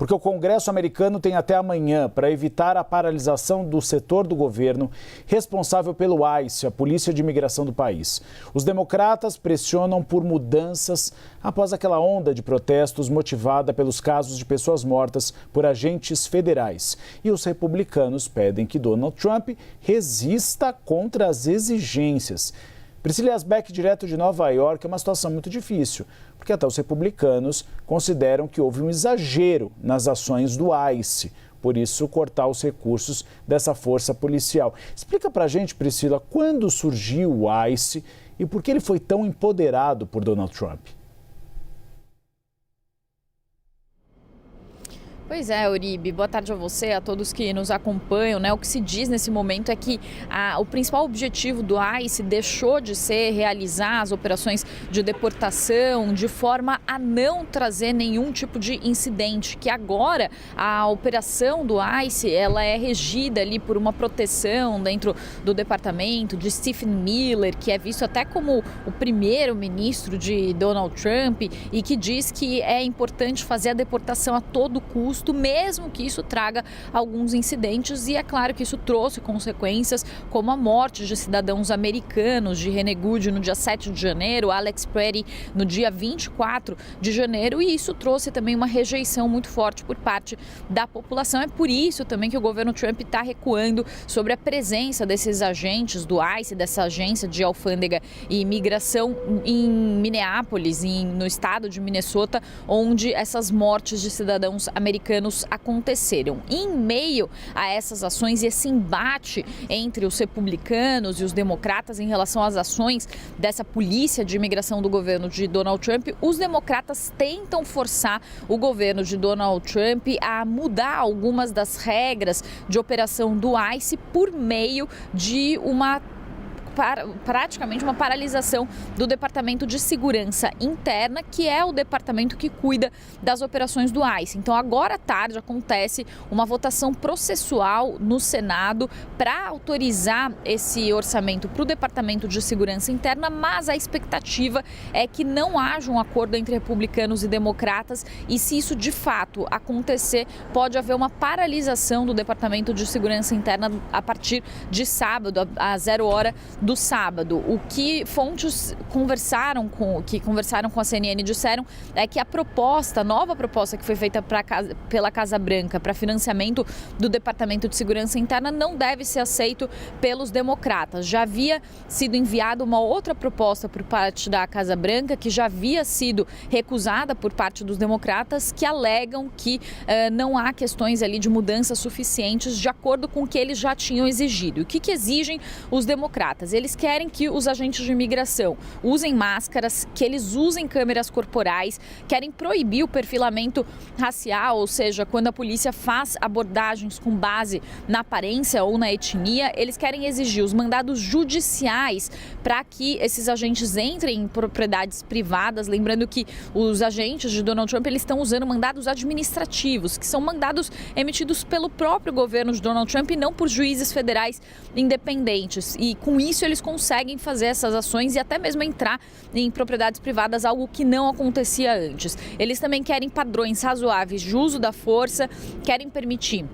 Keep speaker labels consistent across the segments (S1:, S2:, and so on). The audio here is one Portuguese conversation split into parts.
S1: porque o Congresso americano tem até amanhã para evitar a paralisação do setor do governo responsável pelo ICE, a Polícia de Imigração do país. Os democratas pressionam por mudanças após aquela onda de protestos motivada pelos casos de pessoas mortas por agentes federais. E os republicanos pedem que Donald Trump resista contra as exigências. Priscila Asbeck, direto de Nova York, é uma situação muito difícil, porque até os republicanos consideram que houve um exagero nas ações do ICE, por isso cortar os recursos dessa força policial. Explica pra gente, Priscila, quando surgiu o ICE e por que ele foi tão empoderado por Donald Trump?
S2: Pois é, Uribe, boa tarde a você, a todos que nos acompanham, né? O que se diz nesse momento é que o principal objetivo do ICE deixou de ser realizar as operações de deportação de forma a não trazer nenhum tipo de incidente, que agora a operação do ICE, ela é regida ali por uma proteção dentro do departamento de Stephen Miller, que é visto até como o primeiro-ministro de Donald Trump e que diz que é importante fazer a deportação a todo custo, mesmo que isso traga alguns incidentes, e é claro que isso trouxe consequências como a morte de cidadãos americanos, de René Good no dia 7 de janeiro, Alex Pretty no dia 24 de janeiro, e isso trouxe também uma rejeição muito forte por parte da população. É por isso também que o governo Trump está recuando sobre a presença desses agentes do ICE, dessa agência de alfândega e imigração em Minneapolis, no estado de Minnesota, onde essas mortes de cidadãos americanos aconteceram. Em meio a essas ações e esse embate entre os republicanos e os democratas em relação às ações dessa polícia de imigração do governo de Donald Trump, os democratas tentam forçar o governo de Donald Trump a mudar algumas das regras de operação do ICE por meio de praticamente uma paralisação do Departamento de Segurança Interna, que é o departamento que cuida das operações do ICE. Então, agora à tarde acontece uma votação processual no Senado para autorizar esse orçamento para o Departamento de Segurança Interna, mas a expectativa é que não haja um acordo entre republicanos e democratas, e se isso de fato acontecer, pode haver uma paralisação do Departamento de Segurança Interna a partir de sábado, às 0 hora do sábado. O que fontes conversaram com a CNN disseram é que a nova proposta que foi feita pela Casa Branca para financiamento do Departamento de Segurança Interna não deve ser aceito pelos democratas. Já havia sido enviada uma outra proposta por parte da Casa Branca, que já havia sido recusada por parte dos democratas, que alegam que não há questões ali de mudanças suficientes de acordo com o que eles já tinham exigido. O que exigem os democratas? Eles querem que os agentes de imigração usem máscaras, que eles usem câmeras corporais, querem proibir o perfilamento racial, ou seja, quando a polícia faz abordagens com base na aparência ou na etnia, eles querem exigir os mandados judiciais para que esses agentes entrem em propriedades privadas. Lembrando que os agentes de Donald Trump, eles estão usando mandados administrativos, que são mandados emitidos pelo próprio governo de Donald Trump e não por juízes federais independentes. E com isso eles conseguem fazer essas ações e até mesmo entrar em propriedades privadas, algo que não acontecia antes. Eles também querem padrões razoáveis de uso da força, querem permitir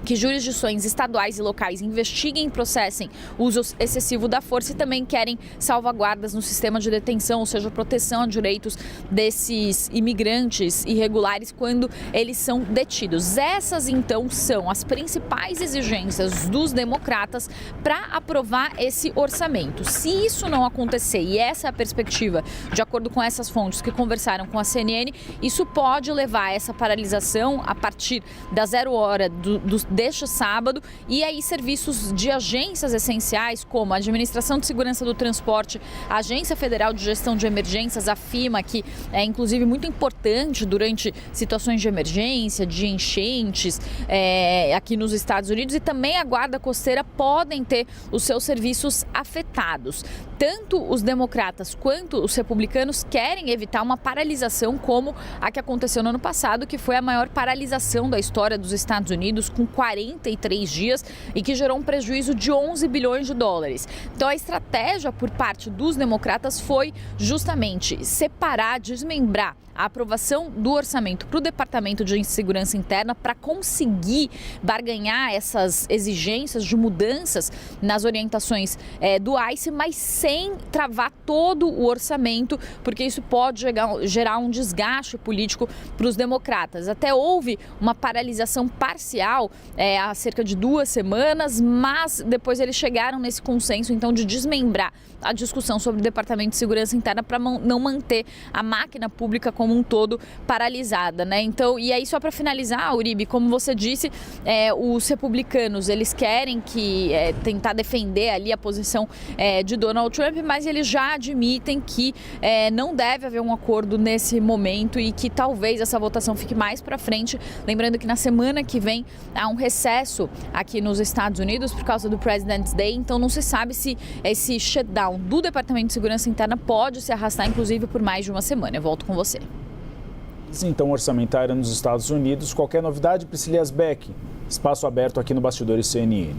S2: que jurisdições estaduais e locais investiguem e processem o uso excessivo da força, e também querem salvaguardas no sistema de detenção, ou seja, proteção a direitos desses imigrantes irregulares quando eles são detidos. Essas, então, são as principais exigências dos democratas para aprovar esse orçamento. Se isso não acontecer, e essa é a perspectiva, de acordo com essas fontes que conversaram com a CNN, isso pode levar a essa paralisação a partir da 0 hora deste sábado, e aí serviços de agências essenciais como a Administração de Segurança do Transporte, a Agência Federal de Gestão de Emergências, a FEMA, que é inclusive muito importante durante situações de emergência, de enchentes aqui nos Estados Unidos, e também a Guarda Costeira podem ter os seus serviços afetados. Tanto os democratas quanto os republicanos querem evitar uma paralisação como a que aconteceu no ano passado, que foi a maior paralisação da história dos Estados Unidos, com 43 dias e que gerou um prejuízo de 11 bilhões de dólares. Então a estratégia por parte dos democratas foi justamente separar, desmembrar a aprovação do orçamento para o Departamento de Segurança Interna para conseguir barganhar essas exigências de mudanças nas orientações do ICE, mas sem travar todo o orçamento, porque isso pode gerar um desgaste político para os democratas. Até houve uma paralisação parcial há cerca de 2 semanas, mas depois eles chegaram nesse consenso então de desmembrar a discussão sobre o Departamento de Segurança Interna para não manter a máquina pública como um todo paralisada, né? Então, e aí só para finalizar, Uribe, como você disse, os republicanos, eles querem tentar defender ali a posição de Donald Trump, mas eles já admitem que não deve haver um acordo nesse momento e que talvez essa votação fique mais para frente. Lembrando que na semana que vem há um recesso aqui nos Estados Unidos por causa do President's Day, então não se sabe se esse shutdown do Departamento de Segurança Interna pode se arrastar, inclusive, por mais de uma semana. Eu volto com você.
S1: Então, orçamentária nos Estados Unidos. Qualquer novidade, Priscila Asbeck. Espaço aberto aqui no Bastidores CNN.